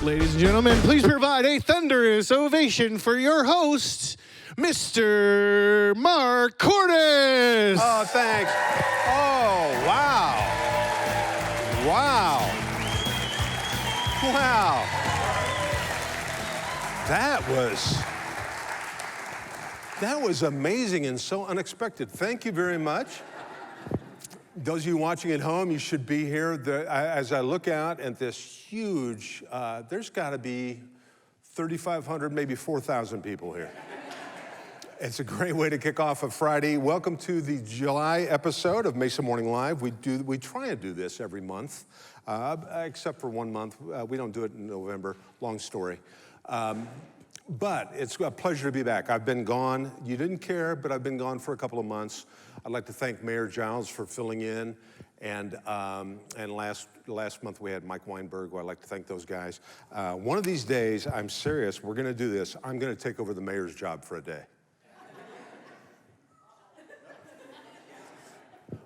Ladies and gentlemen, please provide a thunderous ovation for your host, Mr. Mark Cordes. Oh, thanks. Oh, wow. Wow. Wow. That was amazing and so unexpected. Thank you very much. Those of you watching at home, you should be here. As I look out at this huge, there's got to be 3,500, maybe 4,000 people here. It's a great way to kick off a Friday. Welcome to the July episode of Mesa Morning Live. We try and do this every month, except for 1 month. We don't do it in November. Long story. But it's a pleasure to be back. I've been gone. You didn't care, but I've been gone for a couple of months. I'd like to thank Mayor Giles for filling in. And last month we had Mike Weinberg. Well, I'd like to thank those guys. One of these days, I'm serious, we're going to do this. I'm going to take over the mayor's job for a day.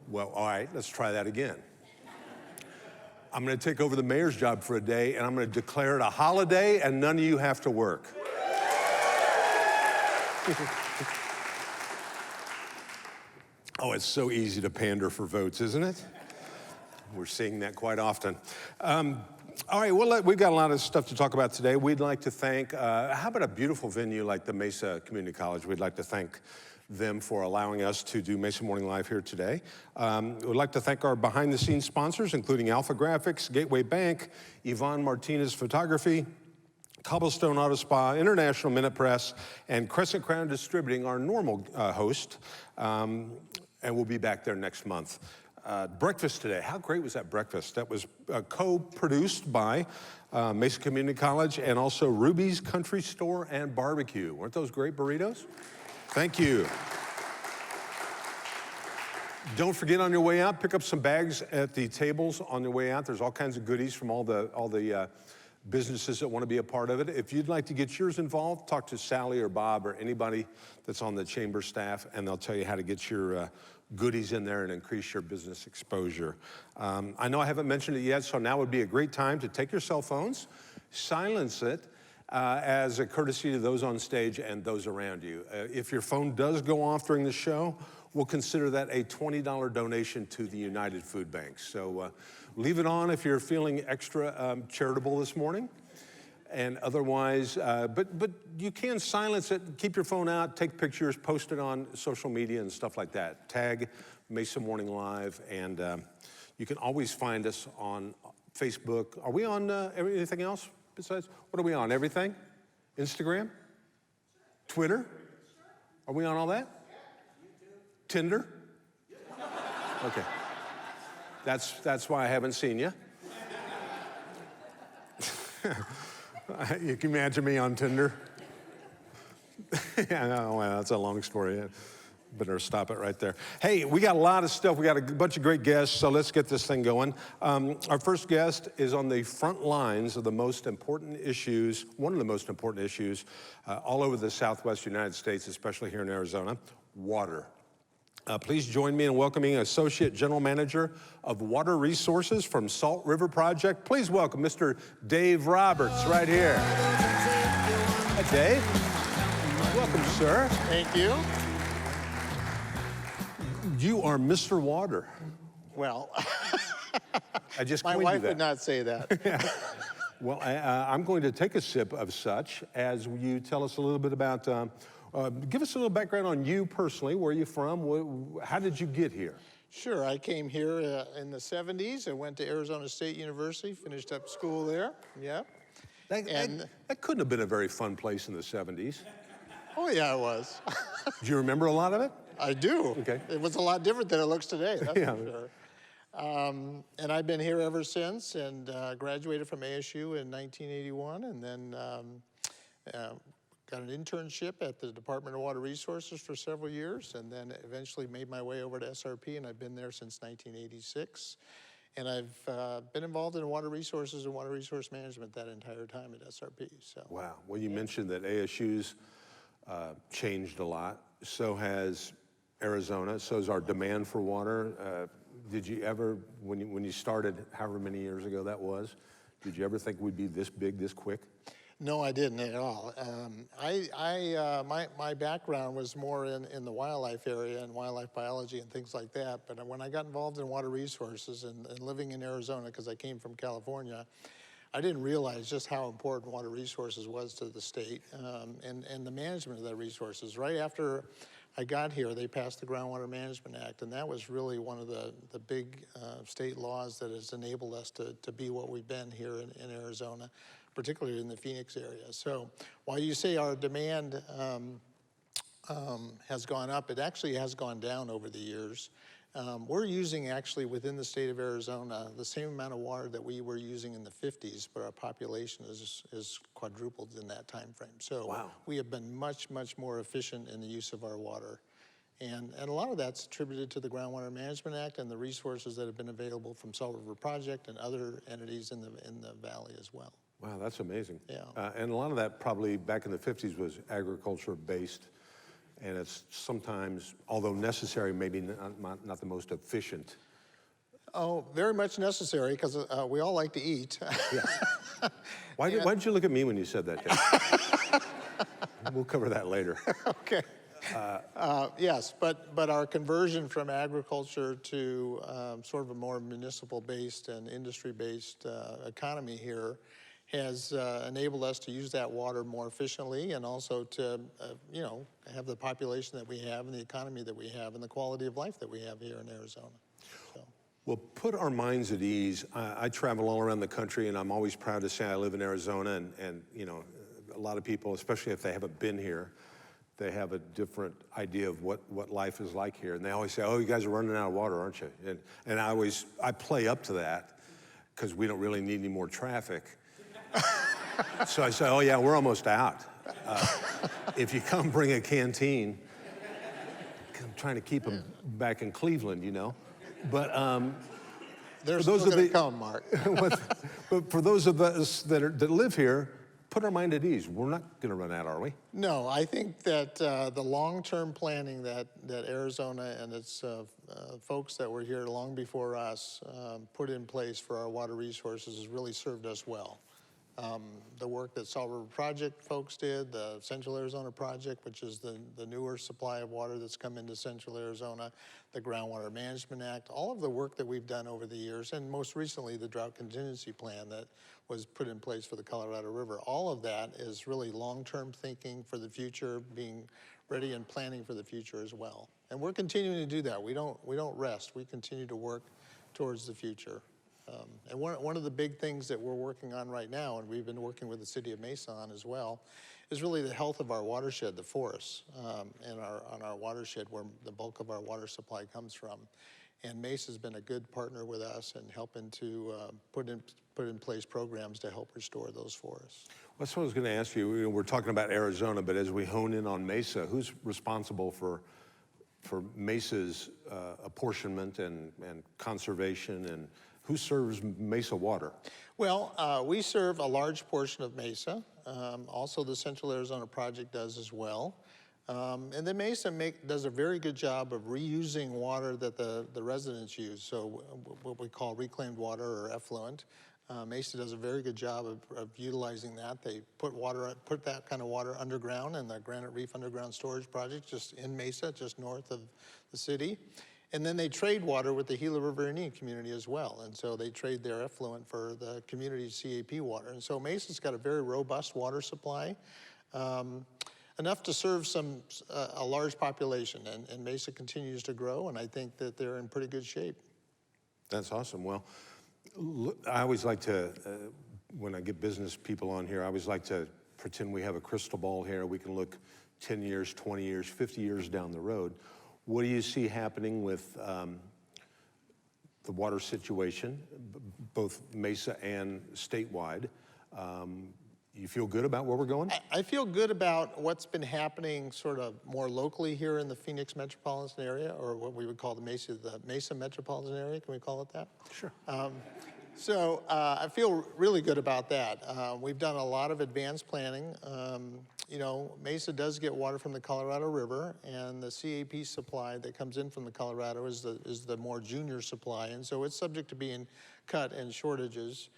Well, all right, let's try that again. I'm going to take over the mayor's job for a day, and I'm going to declare it a holiday, and none of you have to work. Oh, it's so easy to pander for votes, isn't it? We're seeing that quite often. All right, well, we've got a lot of stuff to talk about today. We'd like to thank, how about a beautiful venue like the Mesa Community College? We'd like to thank them for allowing us to do Mesa Morning Live here today. We'd like to thank our behind-the-scenes sponsors, including Alpha Graphics, Gateway Bank, Yvonne Martinez Photography, Cobblestone Auto Spa, International Minute Press, and Crescent Crown Distributing, our normal host, and we'll be back there next month. Breakfast today, how great was that breakfast? That was co-produced by Mesa Community College and also Ruby's Country Store and Barbecue. Weren't those great burritos? Thank you. Don't forget on your way out, pick up some bags at the tables on your way out. There's all kinds of goodies from all the businesses that want to be a part of it. If you'd like to get yours involved, talk to Sally or Bob or anybody that's on the chamber staff, and they'll tell you how to get your goodies in there and increase your business exposure. I know I haven't mentioned it yet, so now would be a great time to take your cell phones, silence it, as a courtesy to those on stage and those around you. If your phone does go off during the show, we'll consider that a $20 donation to the United Food Bank. So leave it on if you're feeling extra charitable this morning. And otherwise, but you can silence it, keep your phone out, take pictures, post it on social media and stuff like that. Tag Mesa Morning Live, and you can always find us on Facebook. Are we on anything else besides? What are we on, everything? Instagram? Twitter? Are we on all that? Tinder? Okay. That's why I haven't seen you. You can imagine me on Tinder. Yeah, well, that's a long story. Better stop it right there. Hey, we got a lot of stuff. We got a bunch of great guests, so let's get this thing going. Our first guest is on the front lines of the most important issues, one of the most important issues all over the Southwest United States, especially here in Arizona, water. Please join me in welcoming Associate General Manager of Water Resources from Salt River Project. Please welcome Mr. Dave Roberts right here. Hi, Dave. Welcome, sir. Thank you. You are Mr. Water. Well, I just my coined wife you that. would not say that. Well, I'm going to take a sip of such as you tell us a little bit about, give us a little background on you personally. Where are you from? How did you get here? Sure, I came here in the 70s. I went to Arizona State University, finished up school there. Yeah. That couldn't have been a very fun place in the 70s. Oh, yeah, it was. Do you remember a lot of it? I do. Okay. It was a lot different than it looks today, that's Yeah. for sure. And I've been here ever since, and graduated from ASU in 1981, and then got an internship at the Department of Water Resources for several years, and then eventually made my way over to SRP, and I've been there since 1986. And I've been involved in water resources and water resource management that entire time at SRP. So. Wow. Well, you mentioned that ASU's changed a lot. So has Arizona. So has our demand for water. Did you ever, when you started, however many years ago that was, Did you ever think we'd be this big, this quick? No, I didn't at all. My background was more in the wildlife area and wildlife biology and things like that. But when I got involved in water resources and living in Arizona, because I came from California, I didn't realize just how important water resources was to the state and the management of that resources. Right after I got here, they passed the Groundwater Management Act, and that was really one of the big state laws that has enabled us to be what we've been here in Arizona, particularly in the Phoenix area. So while you say our demand has gone up, it actually has gone down over the years. We're using actually within the state of Arizona the same amount of water that we were using in the 50s, but our population is quadrupled in that time frame. So wow. We have been much, much more efficient in the use of our water. And a lot of that's attributed to the Groundwater Management Act and the resources that have been available from Salt River Project and other entities in the valley as well. Wow, that's amazing. Yeah. And a lot of that probably back in the 50s was agriculture based. And it's sometimes, although necessary, maybe not the most efficient. Oh, very much necessary, because we all like to eat. Yeah. Why did you look at me when you said that, Dave? We'll cover that later. Okay. Yes, but our conversion from agriculture to sort of a more municipal-based and industry-based economy here has enabled us to use that water more efficiently, and also to, have the population that we have and the economy that we have and the quality of life that we have here in Arizona. So. Well, put our minds at ease. I travel all around the country, and I'm always proud to say I live in Arizona, and a lot of people, especially if they haven't been here, they have a different idea of what life is like here. And they always say, oh, you guys are running out of water, aren't you? And I play up to that, because we don't really need any more traffic. So I say, oh yeah, we're almost out. If you come bring a canteen, I'm trying to keep them back in Cleveland, But they're still going to come, Mark. But for those of us that live here, put our mind at ease. We're not going to run out, are we? No, I think that the long-term planning that Arizona and its folks that were here long before us put in place for our water resources has really served us well. The work that Salt River Project folks did, the Central Arizona Project, which is the newer supply of water that's come into Central Arizona, the Groundwater Management Act, all of the work that we've done over the years, and most recently the Drought Contingency Plan that was put in place for the Colorado River. All of that is really long-term thinking for the future, being ready and planning for the future as well. And we're continuing to do that. We don't rest. We continue to work towards the future. And one of the big things that we're working on right now, and we've been working with the city of Mesa on as well, is really the health of our watershed, the forests, and on our watershed where the bulk of our water supply comes from. And Mesa's been a good partner with us in helping to put in place programs to help restore those forests. That's what I was going to ask you. We're talking about Arizona, but as we hone in on Mesa, who's responsible for Mesa's apportionment and conservation, and who serves Mesa water? Well, we serve a large portion of Mesa. Also, the Central Arizona Project does as well. And then Mesa does a very good job of reusing water that the residents use, so what we call reclaimed water or effluent. Mesa does a very good job of utilizing that. They put that kind of water underground in the Granite Reef Underground Storage Project just in Mesa, just north of the city. And then they trade water with the Gila River Indian community as well. And so they trade their effluent for the community's CAP water. And so Mesa's got a very robust water supply, enough to serve a large population. And Mesa continues to grow, and I think that they're in pretty good shape. That's awesome. Well, I always like to, when I get business people on here, I always like to pretend we have a crystal ball here. We can look 10 years, 20 years, 50 years down the road. What do you see happening with the water situation, both Mesa and statewide? You feel good about where we're going? I feel good about what's been happening sort of more locally here in the Phoenix metropolitan area, or what we would call the Mesa metropolitan area. Can we call it that? Sure. So I feel really good about that. We've done a lot of advanced planning. Mesa does get water from the Colorado River, and the CAP supply that comes in from the Colorado is the more junior supply, and so it's subject to being cut and shortages.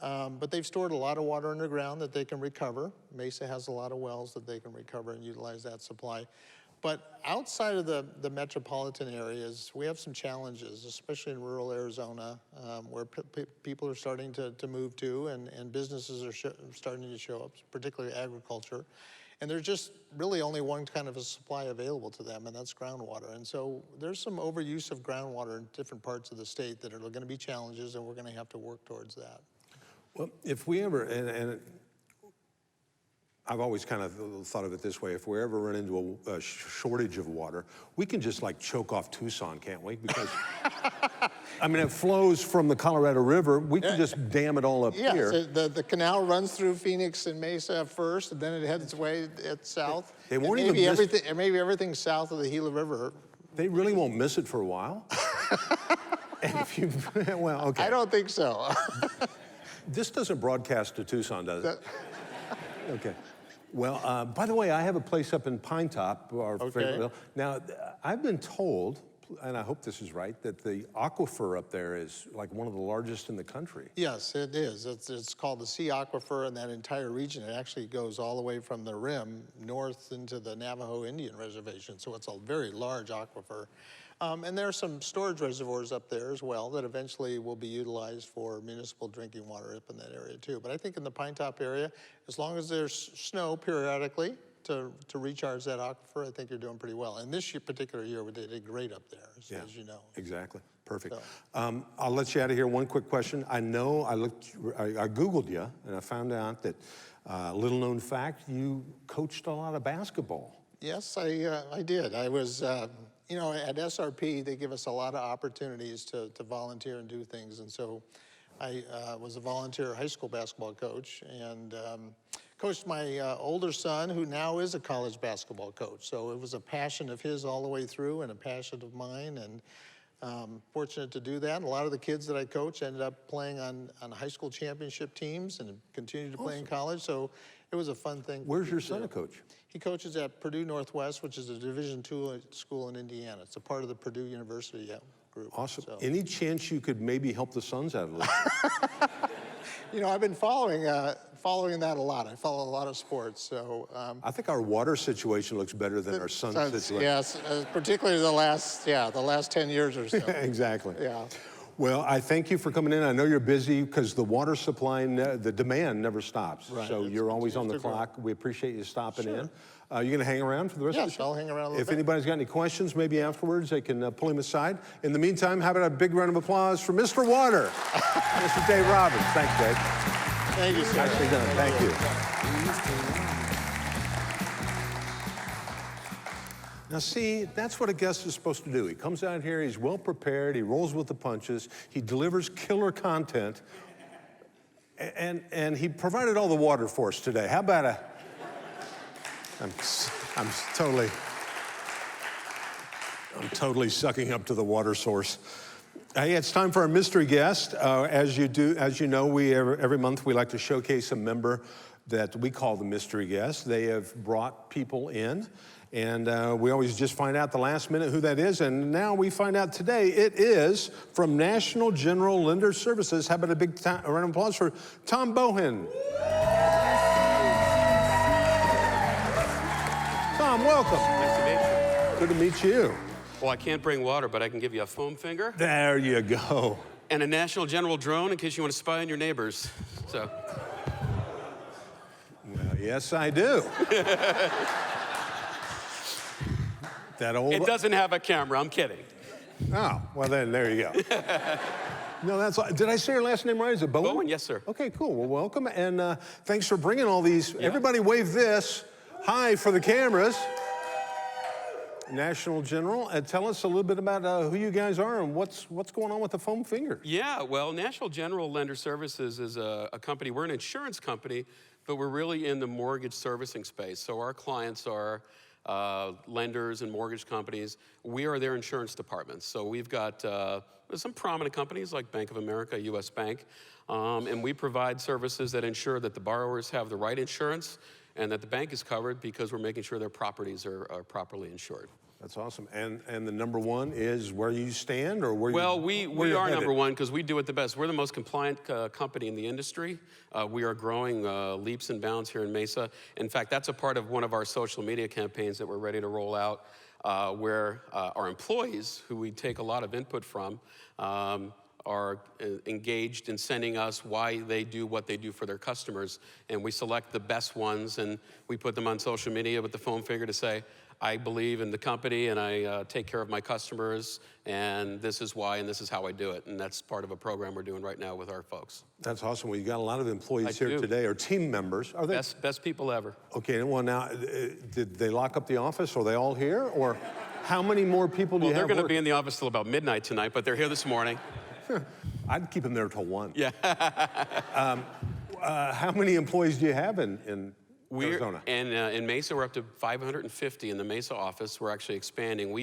But they've stored a lot of water underground that they can recover. Mesa has a lot of wells that they can recover and utilize that supply. But outside of the metropolitan areas, we have some challenges, especially in rural Arizona, where people are starting to move to, and businesses are starting to show up, particularly agriculture. And there's just really only one kind of a supply available to them, and that's groundwater. And so there's some overuse of groundwater in different parts of the state that are going to be challenges, and we're going to have to work towards that. Well, if we ever, and I've always kind of thought of it this way, if we ever run into a shortage of water, we can just like choke off Tucson, can't we? Because, I mean, it flows from the Colorado River. We can just dam it all up here. So the canal runs through Phoenix and Mesa first, and then it heads away south. They won't maybe even miss, maybe everything south of the Gila River. They really won't miss it for a while. And if you, well, okay. I don't think so. This doesn't broadcast to Tucson, does it? Okay. Well, by the way, I have a place up in Pine Top, our favorite hill. Now, I've been told, and I hope this is right, that the aquifer up there is like one of the largest in the country. Yes, it is. It's called the Sea Aquifer, and that entire region, it actually goes all the way from the rim north into the Navajo Indian Reservation, so it's a very large aquifer. And there are some storage reservoirs up there as well that eventually will be utilized for municipal drinking water up in that area too. But I think in the Pine Top area, as long as there's snow periodically to recharge that aquifer, I think you're doing pretty well. And this particular year, we did great up there, as you know. Exactly. Perfect. So. I'll let you out of here. One quick question. I know I Googled you, and I found out that, little known fact, you coached a lot of basketball. Yes, I did. I was, you know, at SRP, they give us a lot of opportunities to volunteer and do things. And so I was a volunteer high school basketball coach and coached my older son, who now is a college basketball coach. So it was a passion of his all the way through and a passion of mine. And fortunate to do that. And a lot of the kids that I coached ended up playing on high school championship teams and continued to play in college. So it was a fun thing. Where's your son a coach? He coaches at Purdue Northwest, which is a Division II school in Indiana. It's a part of the Purdue University group. Awesome. So. Any chance you could maybe help the Suns out a little? You know, I've been following that a lot. I follow a lot of sports, so. I think our water situation looks better than our Suns situation. Yes, particularly the last 10 years or so. Exactly. Yeah. Well, I thank you for coming in. I know you're busy because the water supply, the demand never stops. Right. So you're always on the clock. We appreciate you stopping in. You going to hang around for the rest of the show? Yes, I'll hang around a little If bit. anybody's got any questions, maybe afterwards they can pull him aside. In the meantime, how about a big round of applause for Mr. Water, Mr. Dave Robbins. Thanks, Dave. Thank you, sir. Nicely done. Thank you. Now see, that's what a guest is supposed to do. He comes out here, he's well prepared, he rolls with the punches, he delivers killer content, and he provided all the water for us today. How about a, I'm totally sucking up to the water source. Hey, it's time for our mystery guest. As you know, every month we like to showcase a member that we call the mystery guest. They have brought people in, and we always just find out the last minute who that is. And now we find out today it is from National General Lender Services. How about a big round of applause for Tom Bohan? Tom, welcome. Nice to meet you. Good to meet you. Well, I can't bring water, but I can give you a foam finger. There you go. And a National General drone in case you want to spy on your neighbors. So. Well, yes, I do. That old. It doesn't have a camera, I'm kidding. Oh, well then, there you go. No, that's. Did I say your last name right? Is it Bowen? Bowen, yes, sir. Okay, cool. Well, welcome, and thanks for bringing all these. Yeah. Everybody wave this. Hi for the cameras. National General, tell us a little bit about who you guys are and what's going on with the foam finger. Yeah, well, National General Lender Services is a company. We're an insurance company, but we're really in the mortgage servicing space. So our clients are lenders and mortgage companies. We are their insurance departments. So we've got some prominent companies like Bank of America, US Bank, and we provide services that ensure that the borrowers have the right insurance and that the bank is covered because we're making sure their properties are properly insured. That's awesome. And the number one is where you stand, or where Well, you, we are number one because we do it the best. We're the most compliant company in the industry. We are growing leaps and bounds here in Mesa. In fact, that's a part of one of our social media campaigns that we're ready to roll out, where our employees, who we take a lot of input from, are engaged in sending us why they do what they do for their customers. And we select the best ones, and we put them on social media with the foam finger to say, I believe in the company, and I take care of my customers, and this is why, and this is how I do it. And that's part of a program we're doing right now with our folks. That's awesome. Well, you got a lot of employees here today, or team members. Are they? Best people ever. Okay, well now, did they lock up the office? Are they all here? Or how many more people do you have? Well, they're going to be in the office till about midnight tonight, but they're here this morning. I'd keep them there till 1. Yeah. How many employees do you have in Arizona? In Mesa, we're up to 550 in the Mesa office. We're actually expanding.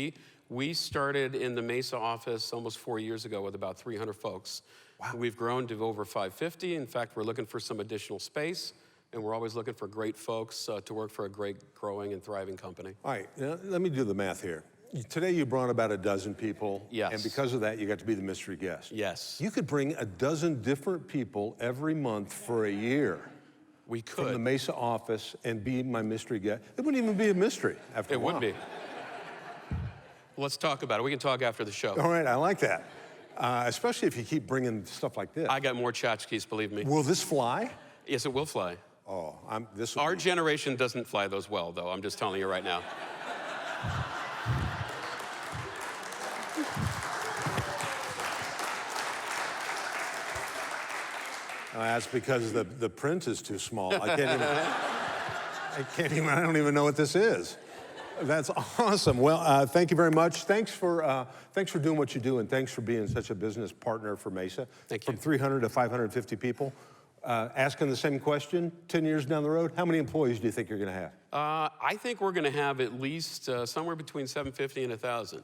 We started in the Mesa office almost 4 years ago with about 300 folks. Wow. We've grown to over 550. In fact, we're looking for some additional space, and we're always looking for great folks to work for a great, growing, and thriving company. All right, now, let me do the math here. Today you brought about a dozen people. Yes. And because of that, you got to be the mystery guest. Yes. You could bring a dozen different people every month for a year. We could. From the Mesa office and be my mystery guest. It wouldn't even be a mystery after a while. It would be. Let's talk about it. We can talk after the show. All right, I like that. Especially if you keep bringing stuff like this. I got more tchotchkes, believe me. Will this fly? Yes, it will fly. Oh, Our generation doesn't fly those well, though. I'm just telling you right now. That's because the print is too small. I don't even know what this is. That's awesome. Well, thank you very much. Thanks for doing what you do, and thanks for being such a business partner for Mesa. Thank you. From 300 to 550 people. Asking the same question, 10 years down the road, how many employees do you think you're going to have? I think we're going to have at least somewhere between 750 and 1,000.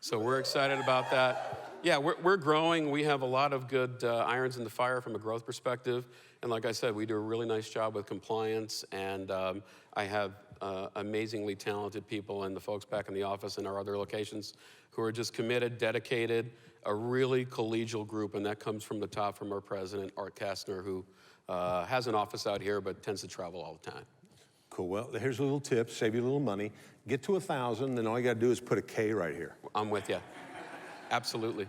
So we're excited about that. Yeah, we're growing. We have a lot of good irons in the fire from a growth perspective. And like I said, we do a really nice job with compliance. And I have amazingly talented people and the folks back in the office and our other locations who are just committed, dedicated, a really collegial group. And that comes from the top, from our president, Art Kastner, who has an office out here but tends to travel all the time. Cool. Well, here's a little tip, save you a little money. Get to 1,000, then all you got to do is put a K right here. I'm with you. Absolutely.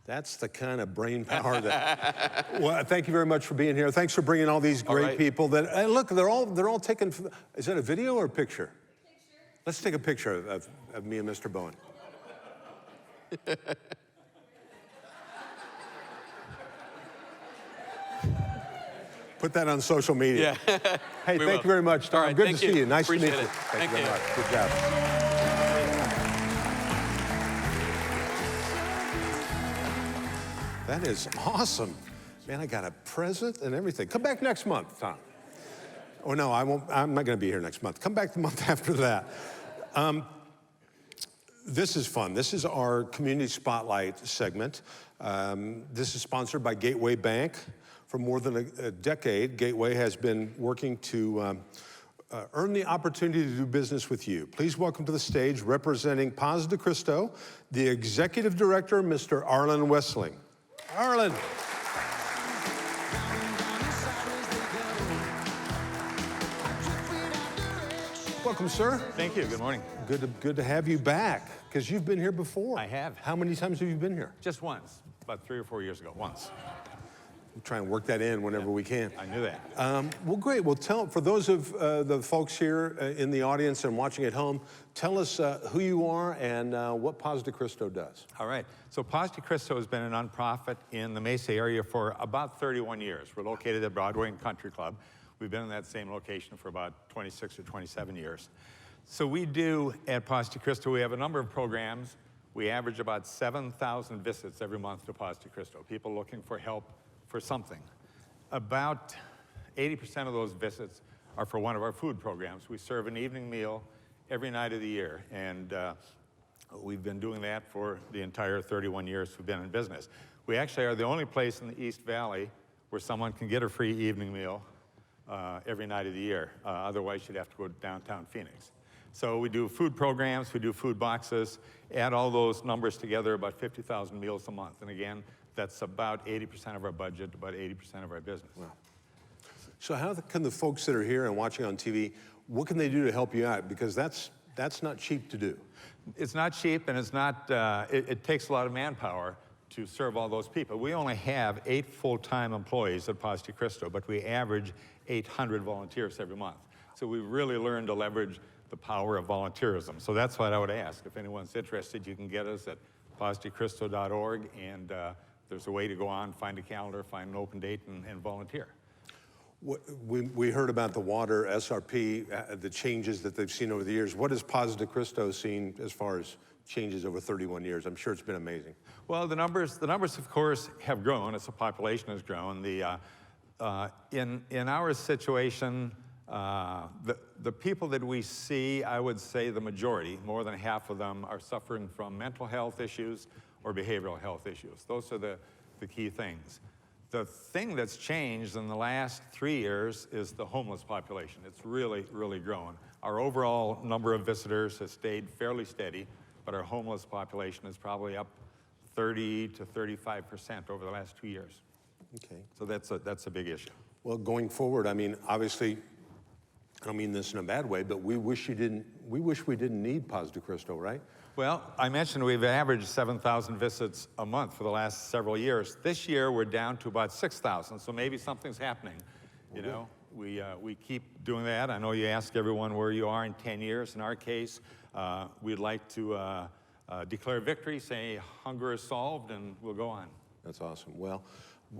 That's the kind of brain power that. Well, thank you very much for being here. Thanks for bringing all these great people. That look, they're all taking. Is that a video or a picture? Picture. Let's take a picture of me and Mr. Bowen. Put that on social media. Yeah. Hey, thank you very much, Tom. All right, good to see you. Nice Appreciate to meet you. it. Thank you very much. Good job. That is awesome. Man, I got a present and everything. Come back next month, Tom. Oh, no, I won't. I'm not going to be here next month. Come back the month after that. This is fun. This is our Community Spotlight segment. This is sponsored by Gateway Bank. For more than a decade, Gateway has been working to earn the opportunity to do business with you. Please welcome to the stage, representing Paz de Cristo, the Executive Director, Mr. Arlen Wessling. Arlen. Welcome, sir. Thank you. Good morning. Good to have you back, because you've been here before. I have. How many times have you been here? Just once, about 3 or 4 years ago, once. We'll try and work that in whenever we can. I knew that. Well, great. Well, for those of the folks here in the audience and watching at home, tell us who you are and what Paz de Cristo does. All right. So Paz de Cristo has been a nonprofit in the Mesa area for about 31 years. We're located at Broadway and Country Club. We've been in that same location for about 26 or 27 years. So we do, at Paz de Cristo, we have a number of programs. We average about 7,000 visits every month to Paz de Cristo, people looking for help for something. About 80% of those visits are for one of our food programs. We serve an evening meal every night of the year, and we've been doing that for the entire 31 years we've been in business. We actually are the only place in the East Valley where someone can get a free evening meal every night of the year. Otherwise, you'd have to go to downtown Phoenix. So we do food programs, we do food boxes, add all those numbers together, about 50,000 meals a month. And again, that's about 80% of our budget, about 80% of our business. Wow. So how can the folks that are here and watching on TV, what can they do to help you out? Because that's not cheap to do. It's not cheap, and it's not, it takes a lot of manpower to serve all those people. We only have 8 full-time employees at Paz de Cristo, but we average 800 volunteers every month. So we've really learned to leverage the power of volunteerism. So that's what I would ask. If anyone's interested, you can get us at pazdecristo.org, and there's a way to go on, find a calendar, find an open date, and volunteer. We heard about the water SRP, the changes that they've seen over the years. What has Paz de Cristo seen as far as changes over 31 years? I'm sure it's been amazing. Well, the numbers of course have grown as the population has grown. In our situation, the people that we see, I would say the majority, more than half of them, are suffering from mental health issues or behavioral health issues. Those are the key things. The thing that's changed in the last 3 years is the homeless population. It's really, really grown. Our overall number of visitors has stayed fairly steady, but our homeless population is probably up 30 to 35% over the last 2 years. Okay. So that's a big issue. Well, going forward, I mean, obviously, I don't mean this in a bad way, but we wish we didn't need Paz de Cristo, right? Well, I mentioned we've averaged 7,000 visits a month for the last several years. This year, we're down to about 6,000, so maybe something's happening. You know, we keep doing that. I know you ask everyone where you are in 10 years. In our case, we'd like to declare victory, say hunger is solved, and we'll go on. That's awesome. Well,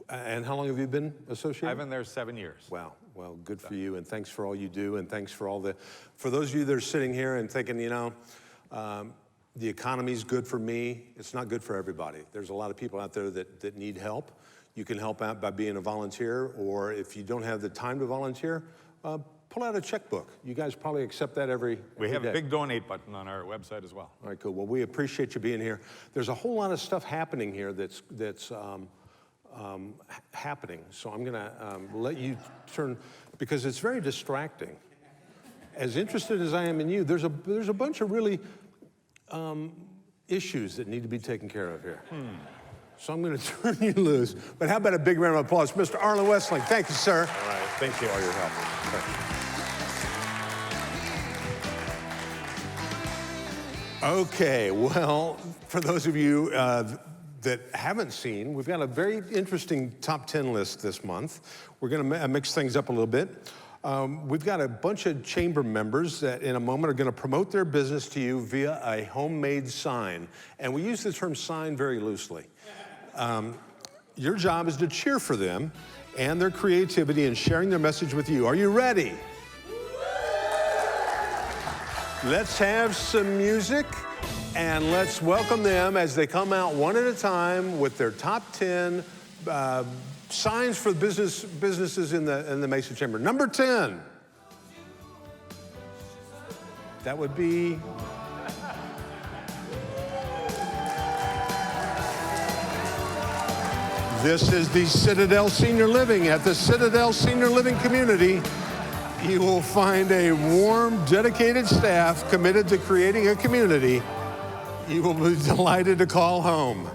and how long have you been associated? I've been there 7 years. Wow. Well, good for you, and thanks for all you do, and thanks for for those of you that are sitting here and thinking, you know, the economy's good for me. It's not good for everybody. There's a lot of people out there that need help. You can help out by being a volunteer, or if you don't have the time to volunteer, pull out a checkbook. You guys probably accept that every We have day. a big donate button on our website as well. All right, cool. Well, we appreciate you being here. There's a whole lot of stuff happening here that's happening. So I'm gonna let you turn, because it's very distracting. As interested as I am in you, there's a bunch of really issues that need to be taken care of here. So I'm going to turn you loose. But how about a big round of applause, Mr. Arlen Westling? Thank you, sir. All right, thank you for all your help. Okay, well, for those of you that haven't seen, we've got a very interesting top 10 list this month. We're going to mix things up a little bit. We've got a bunch of chamber members that in a moment are going to promote their business to you via a homemade sign. And we use the term sign very loosely. Your job is to cheer for them and their creativity and sharing their message with you. Are you ready? Let's have some music and let's welcome them as they come out one at a time with their top 10 signs for businesses in the Mesa Chamber. Number 10. That would be... This is the Citadel Senior Living. At the Citadel Senior Living community, you will find a warm, dedicated staff committed to creating a community you will be delighted to call home.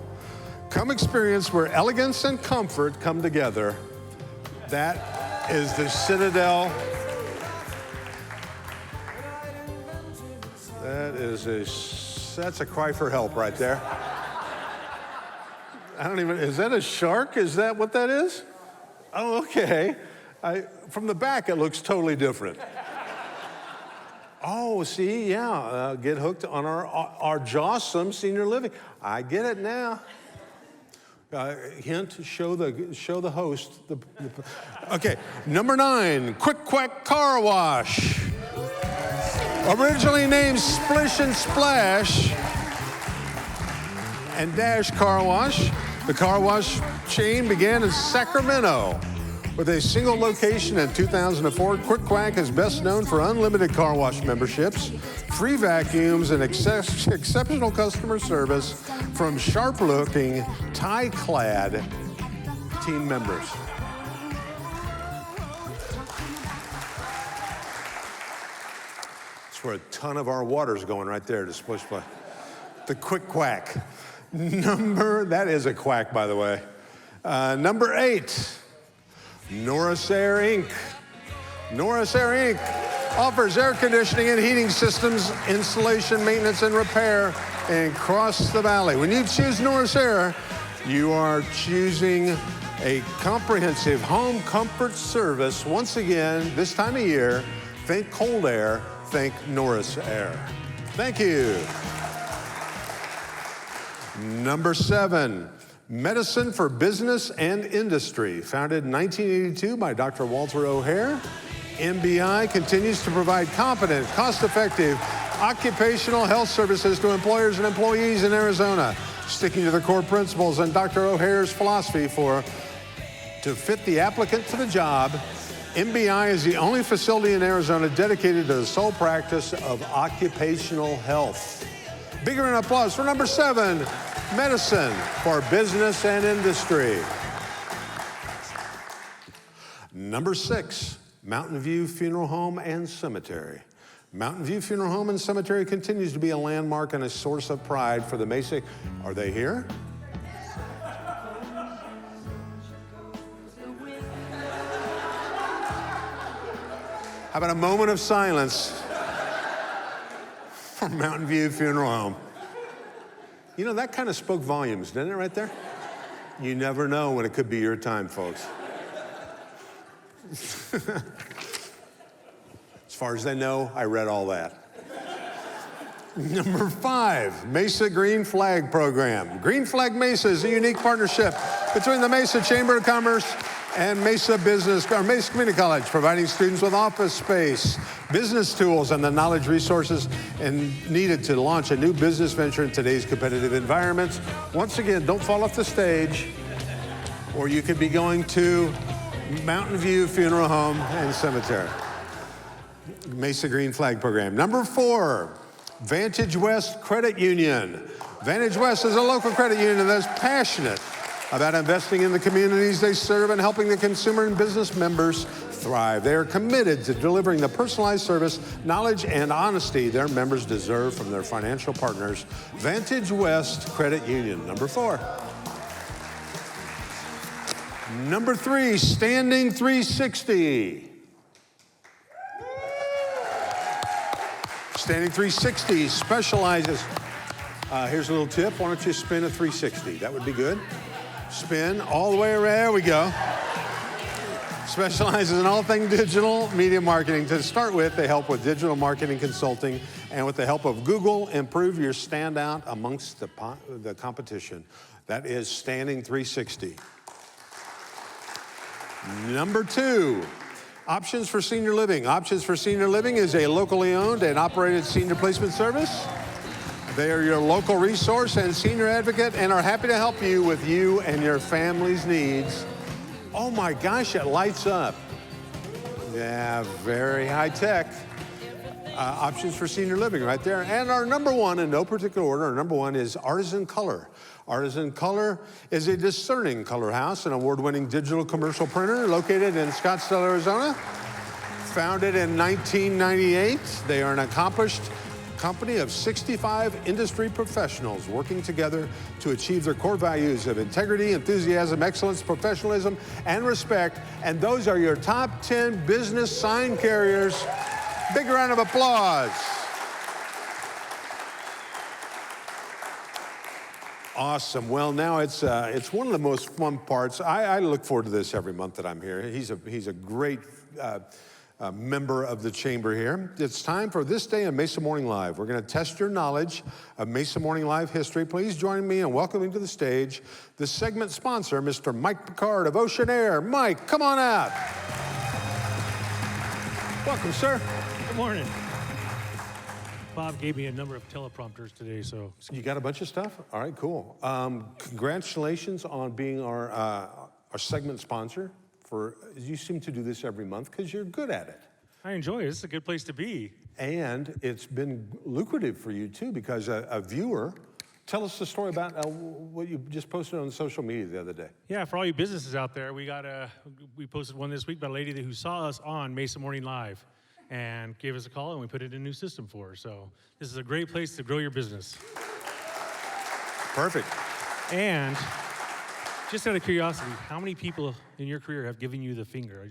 Come experience where elegance and comfort come together. That is the Citadel. That's a cry for help right there. Is that a shark? Is that what that is? Oh, okay. From the back, it looks totally different. Oh, see, yeah, get hooked on our Jawsome Senior Living. I get it now. Hint, show the host. Okay, number 9, Quick Quack Car Wash. Originally named Splish and Splash and Dash Car Wash, the car wash chain began in Sacramento. With a single location in 2004, Quick Quack is best known for unlimited car wash memberships, free vacuums, and exceptional customer service from sharp-looking, tie-clad team members. It's That's where a ton of our water's going right there to Splish Splash. The quick quack. That is a quack, by the way. Number 8, Norris Air Inc. Norris Air Inc. offers air conditioning and heating systems, installation, maintenance, and repair across the valley. When you choose Norris Air, you are choosing a comprehensive home comfort service. Once again, this time of year, think cold air, think Norris Air. Thank you. Number 7, Medicine for Business and Industry. Founded in 1982 by Dr. Walter O'Hare, MBI continues to provide competent, cost-effective occupational health services to employers and employees in Arizona, sticking to the core principles and Dr. O'Hare's philosophy to fit the applicant to the job. MBI is the only facility in Arizona dedicated to the sole practice of occupational health. Bigger round of applause for number 7, Medicine for Business and Industry. Number 6, Mountain View Funeral Home and Cemetery. Mountain View Funeral Home and Cemetery continues to be a landmark and a source of pride for the Mesa. Are they here? How about a moment of silence for Mountain View Funeral Home? You know, that kind of spoke volumes, didn't it, right there? You never know when it could be your time, folks. As far as they know, I read all that. Number 5, Mesa Green Flag Program. Green Flag Mesa is a unique partnership between the Mesa Chamber of Commerce and Mesa Community College, providing students with office space, business tools, and the knowledge resources needed to launch a new business venture in today's competitive environment. Once again, don't fall off the stage, or you could be going to Mountain View Funeral Home and Cemetery. Mesa Green Flag Program. Number 4, Vantage West Credit Union. Vantage West is a local credit union that is passionate about investing in the communities they serve and helping the consumer and business members thrive. They are committed to delivering the personalized service, knowledge, and honesty their members deserve from their financial partners. Vantage West Credit Union. Number 4. Number 3, Standing 360. Standing 360 specializes. Here's a little tip. Why don't you spin a 360? That would be good. Spin all the way around. There we go. Specializes in all things digital media marketing. To start with, they help with digital marketing consulting, and with the help of Google, improve your standout amongst the competition. That is Standing 360. Number 2, Options for Senior Living. Options for Senior Living is a locally owned and operated senior placement service. They are your local resource and senior advocate and are happy to help you with you and your family's needs. Oh my gosh, it lights up. Yeah, very high tech. Options for Senior Living right there. And our number 1, in no particular order, our number 1 is Artisan Color. Artisan Color is a discerning color house, an award-winning digital commercial printer located in Scottsdale, Arizona. Founded in 1998, they are an accomplished company of 65 industry professionals working together to achieve their core values of integrity, enthusiasm, excellence, professionalism, and respect. And those are your top 10 business sign carriers. Big round of applause. Awesome. Well, now it's one of the most fun parts. I look forward to this every month that I'm here. He's a great member of the chamber here. It's time for This Day in Mesa Morning Live. We're going to test your knowledge of Mesa Morning Live history. Please join me in welcoming to the stage the segment sponsor, Mr. Mike Picard of Ocean Air. Mike, come on out. Welcome, sir. Good morning. Bob gave me a number of teleprompters today, so. You got a bunch of stuff? All right, cool. Congratulations on being our segment sponsor. You seem to do this every month because you're good at it. I enjoy it. It's a good place to be. And it's been lucrative for you, too, because a viewer, tell us the story about what you just posted on social media the other day. Yeah, for all you businesses out there, we posted one this week about a lady who saw us on Mesa Morning Live. and gave us a call, and we put in a new system for her. So this is a great place to grow your business. Perfect. And just out of curiosity, how many people in your career have given you the finger?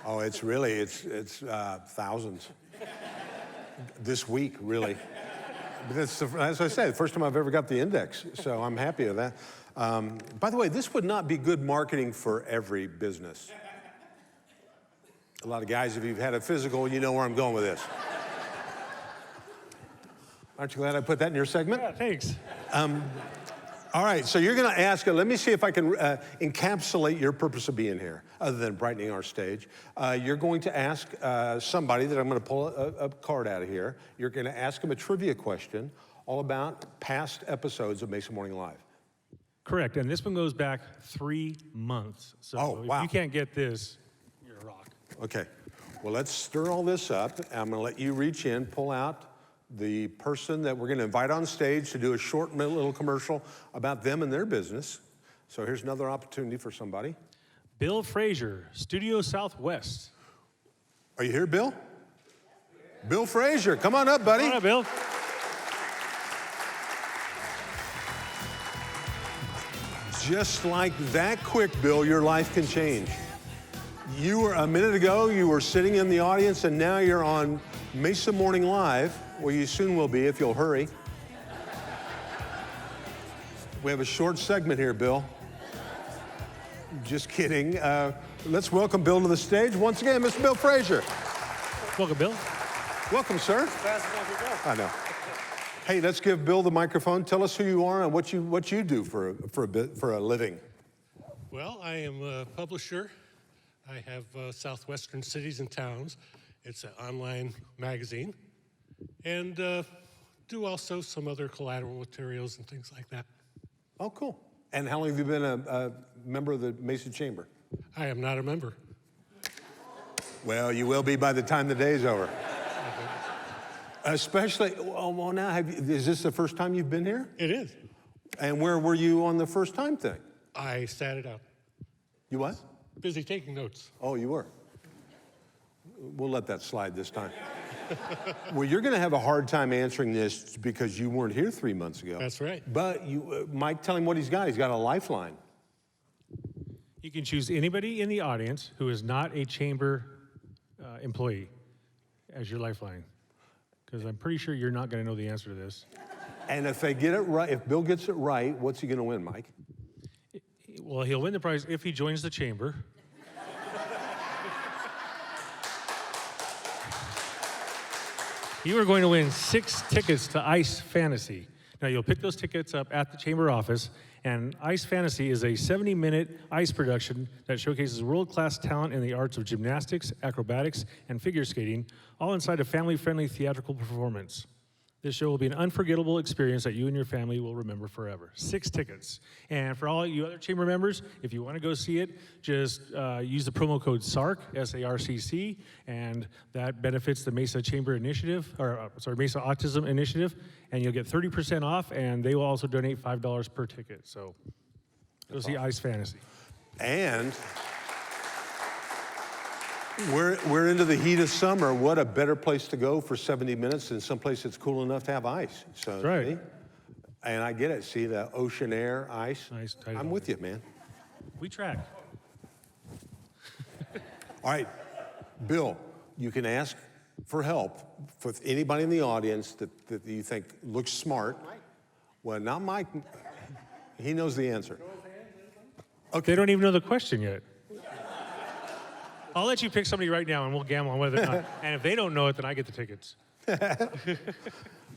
Oh, it's thousands. This week, really. But that's, as I said, the first time I've ever got the index, so I'm happy with that. By the way, this would not be good marketing for every business. A lot of guys, if you've had a physical, you know where I'm going with this. Aren't you glad I put that in your segment? Yeah, thanks. All right, so you're going to ask, let me see if I can encapsulate your purpose of being here, other than brightening our stage. You're going to ask somebody that I'm going to pull a card out of here. You're going to ask them a trivia question all about past episodes of Mesa Morning Live. Correct, and this one goes back 3 months. So wow. if you can't get this, you're a rock. Okay, well, let's stir all this up. I'm going to let you reach in, pull out the person that we're going to invite on stage to do a short little commercial about them and their business. So here's another opportunity for somebody. Bill Frazier, Studio Southwest. Are you here, Bill? Bill Frazier, come on up, buddy. Come on up, Bill. Just like that quick, Bill, your life can change. You were, a minute ago, you were sitting in the audience, and now you're on Mesa Morning Live, where you soon will be if you'll hurry. We have a short segment here, Bill. Just kidding. Let's welcome Bill to the stage. Once again, Mr. Bill Frazier. Welcome, Bill. Welcome, sir. I know. Hey, let's give Bill the microphone. Tell us who you are and what you do for a living. Well, I am a publisher. I have Southwestern Cities and Towns. It's an online magazine. And do also some other collateral materials and things like that. Oh, cool. And how long have you been a member of the Mesa Chamber? I am not a member. Well, you will be by the time the day's over. Especially, well, now, is this the first time you've been here? It is. And where were you on the first time thing? I sat it out. You what? Busy taking notes. Oh, you were. We'll let that slide this time. Well, you're going to have a hard time answering this because you weren't here 3 months ago. That's right. But Mike, tell him what he's got. He's got a lifeline. You can choose anybody in the audience who is not a chamber employee as your lifeline. Because I'm pretty sure you're not going to know the answer to this. And if they get it right, if Bill gets it right, what's he going to win, Mike? Well, he'll win the prize if he joins the chamber. You are going to win 6 tickets to Ice Fantasy. Now, you'll pick those tickets up at the chamber office, and Ice Fantasy is a 70-minute ice production that showcases world-class talent in the arts of gymnastics, acrobatics, and figure skating, all inside a family-friendly theatrical performance. This show will be an unforgettable experience that you and your family will remember forever. 6 tickets. And for all you other chamber members, if you want to go see it, just use the promo code SARC, S-A-R-C-C, and that benefits the Mesa Chamber Initiative, Mesa Autism Initiative, and you'll get 30% off, and they will also donate $5 per ticket. So go see Ice Fantasy. And we're into the heat of summer. What a better place to go for 70 minutes than someplace that's cool enough to have ice. So, that's right. See? And I get it. See the ocean air, ice. Nice, I'm with you, man. We track. All right, Bill, you can ask for help with anybody in the audience that you think looks smart. Well, not Mike. He knows the answer. Okay. They don't even know the question yet. I'll let you pick somebody right now, and we'll gamble on whether or not. And if they don't know it, then I get the tickets. All